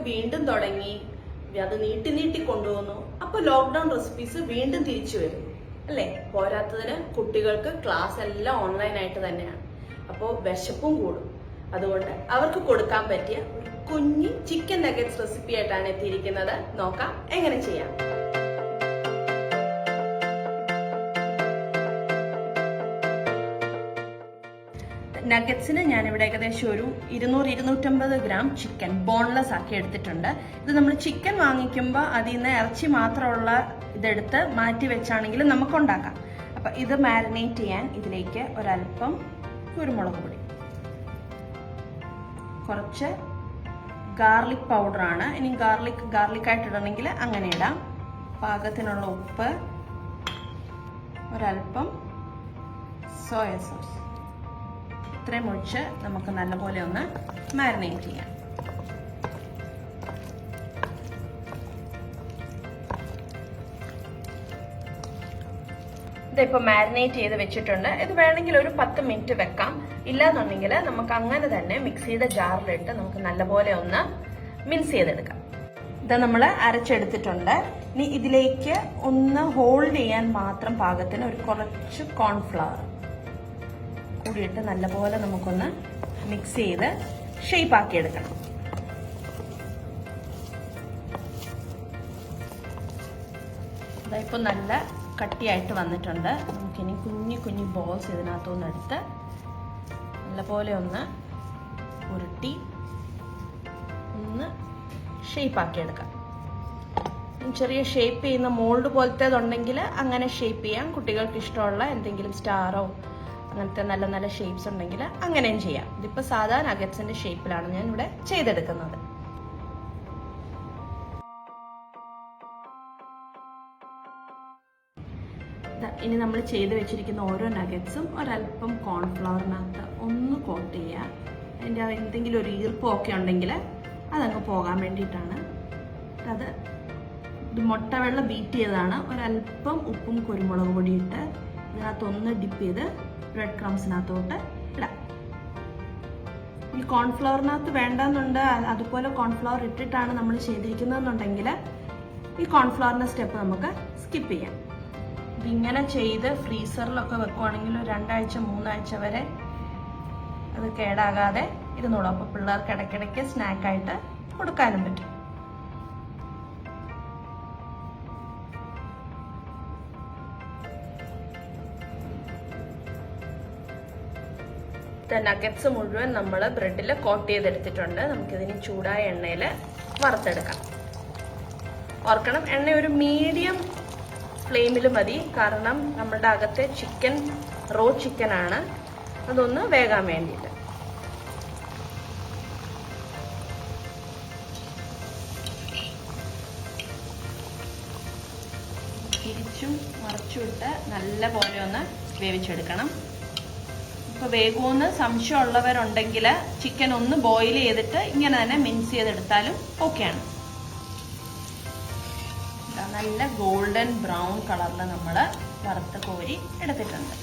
വീണ്ടും തുടങ്ങി, അത് നീട്ടി കൊണ്ടുപോകുന്നു. അപ്പൊ ലോക്ക്ഡൌൺ റെസിപ്പീസ് വീണ്ടും തിരിച്ചു വരും അല്ലേ? പോരാത്തതിന് കുട്ടികൾക്ക് ക്ലാസ് എല്ലാം ഓൺലൈനായിട്ട് തന്നെയാണ്. അപ്പോൾ വിശപ്പും കൂടും. അതുകൊണ്ട് അവർക്ക് കൊടുക്കാൻ പറ്റിയ ഒരു കുഞ്ഞി ചിക്കൻ നഗറ്റ്സ് റെസിപ്പി ആയിട്ടാണ് എത്തിയിരിക്കുന്നത്. നോക്കാം എങ്ങനെ ചെയ്യാം. നഗറ്റ്സിന് ഞാനിവിടെ ഏകദേശം ഒരു 200-250 ഗ്രാം ചിക്കൻ ബോൺലെസ് ആക്കി എടുത്തിട്ടുണ്ട്. ഇത് നമ്മൾ ചിക്കൻ വാങ്ങിക്കുമ്പോൾ അതിൽ നിന്ന് ഇറച്ചി മാത്രമുള്ള ഇതെടുത്ത് മാറ്റി വെച്ചാണെങ്കിലും നമുക്ക് ഉണ്ടാക്കാം. അപ്പം ഇത് മാരിനേറ്റ് ചെയ്യാൻ ഇതിലേക്ക് ഒരല്പം കുരുമുളക് പൊടി, കുറച്ച് ഗാർലിക് പൗഡറാണ്. ഇനി ഗാർലിക്കായിട്ട് ഇടണമെങ്കിൽ അങ്ങനെ ഇടാം. പാകത്തിനുള്ള ഉപ്പ്, ഒരല്പം സോയ സോസ്, ഇത്രയും ഒഴിച്ച് നമുക്ക് നല്ലപോലെ ഒന്ന് മാരിനേറ്റ് ചെയ്യാം. ഇതിപ്പോൾ മാരിനേറ്റ് ചെയ്ത് വെച്ചിട്ടുണ്ട്. ഇത് വേണമെങ്കിൽ ഒരു 10 മിനിറ്റ് വെക്കാം. ഇല്ലാന്നുണ്ടെങ്കിൽ നമുക്ക് അങ്ങനെ തന്നെ മിക്സിയുടെ ജാറിലിട്ട് നമുക്ക് നല്ലപോലെ ഒന്ന് മിക്സ് ചെയ്തെടുക്കാം. ഇത് നമ്മൾ അരച്ചെടുത്തിട്ടുണ്ട്. ഇനി ഇതിലേക്ക് ഒന്ന് ഹോൾഡ് ചെയ്യാൻ മാത്രം പാകത്തിന് ഒരു കുറച്ച് കോൺഫ്ലവർ കൂടിയിട്ട് നല്ലപോലെ നമുക്കൊന്ന് മിക്സ് ചെയ്ത് ഷേപ്പ് ആക്കി എടുക്കണം. ഇതായിപ്പോൾ നല്ല കട്ടിയായിട്ട് വന്നിട്ടുണ്ട്. നമുക്കിനി കുഞ്ഞു ബോൾസ് ഇതിനകത്തുനിന്ന് എടുത്ത് നല്ലപോലെ ഒന്ന് ഉരുട്ടി ഒന്ന് ഷേപ്പ് ആക്കി എടുക്കാം. ചെറിയ ഷേപ്പ് ചെയ്യുന്ന മോൾഡ് പോലത്തേതുണ്ടെങ്കിൽ അങ്ങനെ ഷേപ്പ് ചെയ്യാം. കുട്ടികൾക്ക് ഇഷ്ടമുള്ള എന്തെങ്കിലും സ്റ്റാറോ അങ്ങനത്തെ നല്ല നല്ല ഷേപ്സ് ഉണ്ടെങ്കിൽ അങ്ങനെയും ചെയ്യാം. ഇതിപ്പോൾ സാധാ നഗറ്റ്സിന്റെ ഷേപ്പിലാണ് ഞാൻ ഇവിടെ ചെയ്തെടുക്കുന്നത്. ഇനി നമ്മൾ ചെയ്ത് വെച്ചിരിക്കുന്ന ഓരോ നഗറ്റ്സും ഒരല്പം കോൺഫ്ലവറിനകത്ത് ഒന്ന് കോട്ട് ചെയ്യുക. അതിൻ്റെ എന്തെങ്കിലും ഒരു ഈർപ്പമൊക്കെ ഉണ്ടെങ്കിൽ അതങ്ങ് പോകാൻ വേണ്ടിയിട്ടാണ്. ഇത് മുട്ടവെള്ള ബീറ്റ് ചെയ്തതാണ്. ഒരല്പം ഉപ്പും കുരുമുളക് പൊടിയിട്ട് ഇതിനകത്തൊന്ന് ഡിപ്പ് ചെയ്ത് ബ്രെഡ് ക്രംസിനകത്തോട്ട് ഇടാം. ഈ കോൺഫ്ലവറിനകത്ത് വേണ്ടെന്നുണ്ട്, അതുപോലെ കോൺഫ്ലവർ ഇട്ടിട്ടാണ് നമ്മൾ ചെയ്തിരിക്കുന്നതെന്നുണ്ടെങ്കിൽ ഈ കോൺഫ്ലവറിന്റെ സ്റ്റെപ്പ് നമുക്ക് സ്കിപ്പ് ചെയ്യാം. ഇതിങ്ങനെ ചെയ്ത് ഫ്രീസറിലൊക്കെ വെക്കുവാണെങ്കിൽ 2 ആഴ്ച 3 ആഴ്ച വരെ അത് കേടാകാതെ ഇരുന്നോളൂ. അപ്പോൾ പിള്ളേർക്ക് ഇടയ്ക്കിടയ്ക്ക് സ്നാക്കായിട്ട് കൊടുക്കാനും പറ്റും. നഗറ്റ്സ് മുഴുവൻ നമ്മൾ ബ്രെഡിൽ കോട്ട് ചെയ്തെടുത്തിട്ടുണ്ട്. നമുക്കിതിന് ചൂടായ എണ്ണയിൽ വറുത്തെടുക്കാം. ഓർക്കണം, എണ്ണ ഒരു മീഡിയം ഫ്ലെയിമിൽ മതി. കാരണം നമ്മുടെ അകത്തെ ചിക്കൻ റോ ചിക്കൻ ആണ്, അതൊന്ന് വേകാൻ വേണ്ടിയിട്ട്. തിരിച്ചും മറിച്ചുവിട്ട് നല്ല പോലെ ഒന്ന് വേവിച്ചെടുക്കണം. ഇപ്പോൾ വേഗമെന്ന് സംശയമുള്ളവരുണ്ടെങ്കിൽ ചിക്കൻ ഒന്ന് ബോയിൽ ചെയ്തിട്ട് ഇങ്ങനെ തന്നെ മിക്സ് ചെയ്തെടുത്താലും ഓക്കെയാണ്. നല്ല ഗോൾഡൻ ബ്രൗൺ കളറിൽ നമ്മൾ വറുത്ത് കോരി എടുത്തിട്ടുണ്ട്.